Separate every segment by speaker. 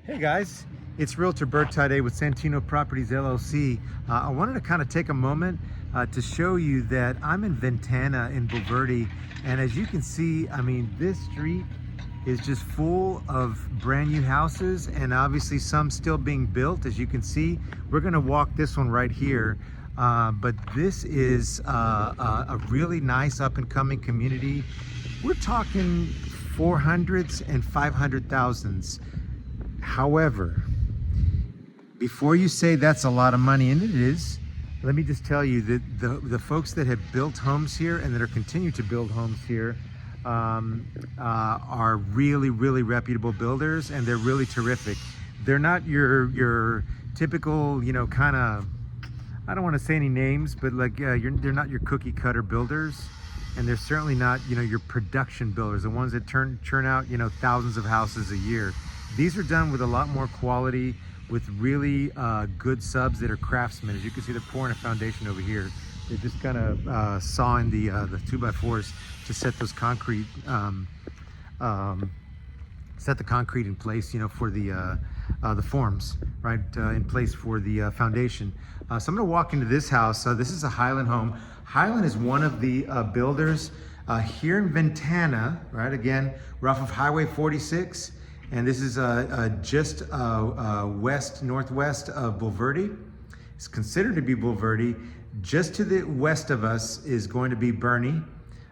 Speaker 1: Hey guys, it's Realtor Bert today with Santino Properties LLC. I wanted to kind of take a moment to show you that I'm in Ventana in Bulverde, and as you can see, I mean, this street is just full of brand new houses and obviously some still being built. As you can see, we're going to walk this one right here. But this is a really nice up and coming community. We're talking 400s and 500,000s. However, before you say that's a lot of money, and it is, let me just tell you that the folks that have built homes here and that are continuing to build homes here are really, really reputable builders, and they're really terrific. They're not your typical, you know, kind of, I don't want to say any names, but like they're not your cookie cutter builders, and they're certainly not, you know, your production builders, the ones that churn out, you know, thousands of houses a year. These are done with a lot more quality, with really good subs that are craftsmen. As you can see, they're pouring a foundation over here. They're just kind of sawing the 2x4s to set those concrete, set the concrete in place, you know, for the forms, right, in place for the foundation. So I'm going to walk into this house. This is a Highland home. Highland is one of the builders here in Ventana, right? Again, we're off of Highway 46. And this is just northwest of Bulverde. It's considered to be Bulverde. Just to the west of us is going to be Bernie.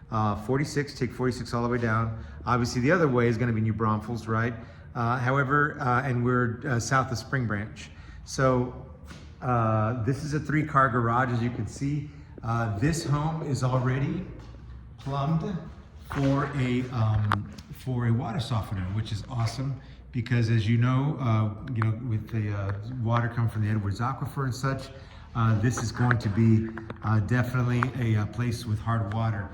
Speaker 1: 46, take 46 all the way down. Obviously the other way is going to be New Braunfels, right? However, and we're south of Spring Branch. So this is a 3-car garage, as you can see. This home is already plumbed for a water softener, which is awesome because, as you know, with the water coming from the Edwards Aquifer and such, this is going to be definitely a place with hard water.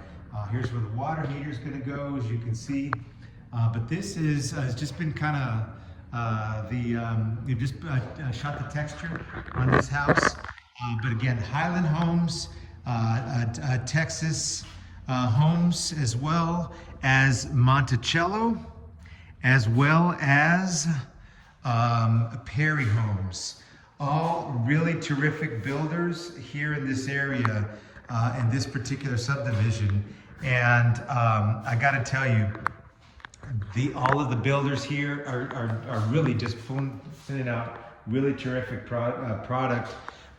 Speaker 1: Here's where the water heater is going to go, as you can see. But this has just been kind of we've just shot the texture on this house. But again, Highland Homes, Texas homes, as well as Monticello, as well as Perry Homes. All really terrific builders here in this area, in this particular subdivision. And I got to tell you, all of the builders here are really just putting out really terrific product.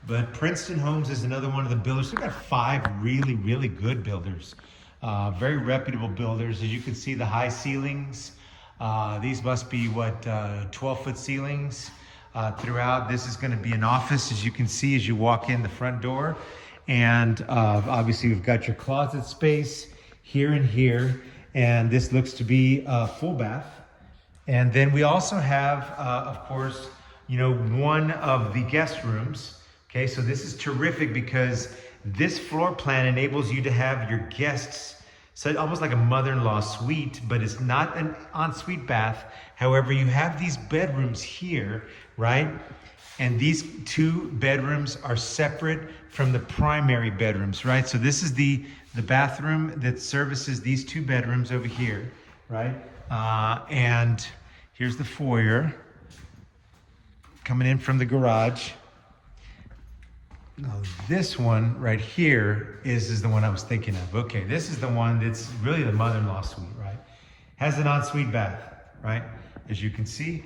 Speaker 1: But Princeton Homes is another one of the builders. We've got 5 really, really good builders. Very reputable builders. As you can see, the high ceilings. These must be, what, 12-foot ceilings throughout. This is going to be an office, as you can see, as you walk in the front door. And obviously, we've got your closet space here and here. And this looks to be a full bath. And then we also have, of course, you know, one of the guest rooms. Okay, so this is terrific because this floor plan enables you to have your guests, so almost like a mother-in-law suite, but it's not an ensuite bath. However, you have these bedrooms here, right? And these 2 bedrooms are separate from the primary bedrooms, right? So this is the bathroom that services these 2 bedrooms over here, right? And here's the foyer coming in from the garage. Now this one right here is the one I was thinking of. Okay, this is the one that's really the mother-in-law suite, right? Has an ensuite bath, right? As you can see.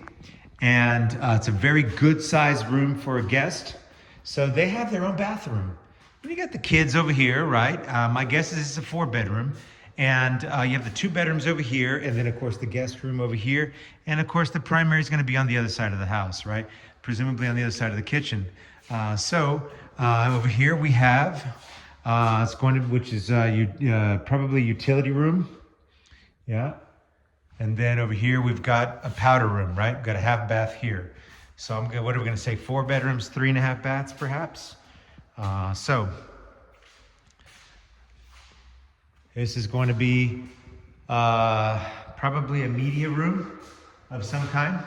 Speaker 1: And it's a very good sized room for a guest. So they have their own bathroom. And you got the kids over here, right? My guess is it's a 4-bedroom. And you have the 2 bedrooms over here, and then of course the guest room over here. And of course the primary is going to be on the other side of the house, right? Presumably on the other side of the kitchen. Over here we have, which is probably utility room. Yeah. And then over here we've got a powder room, right? We've got a half bath here. So what are we going to say? 4 bedrooms, 3.5 baths, perhaps. This is going to be probably a media room of some kind.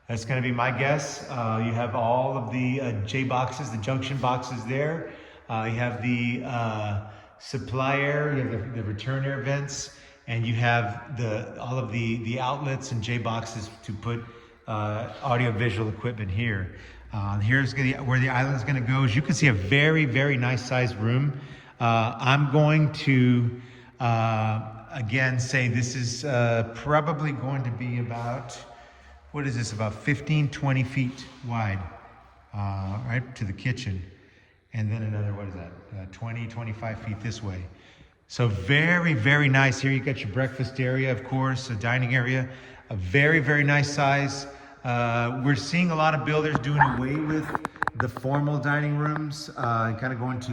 Speaker 1: That's going to be my guess. You have all of the J boxes, the junction boxes there. You have the supply air, you have the return air vents, and you have all of the outlets and J boxes to put audio-visual equipment here. Here's where the island's going to go. As you can see, a very, very nice sized room. I'm going to, again, say this is probably going to be about, what is this, about 15, 20 feet wide, right to the kitchen. And then another, what is that, 20, 25 feet this way. So very, very nice. Here you got your breakfast area, of course, a dining area, a very, very nice size. We're seeing a lot of builders doing away with the formal dining rooms and kind of going to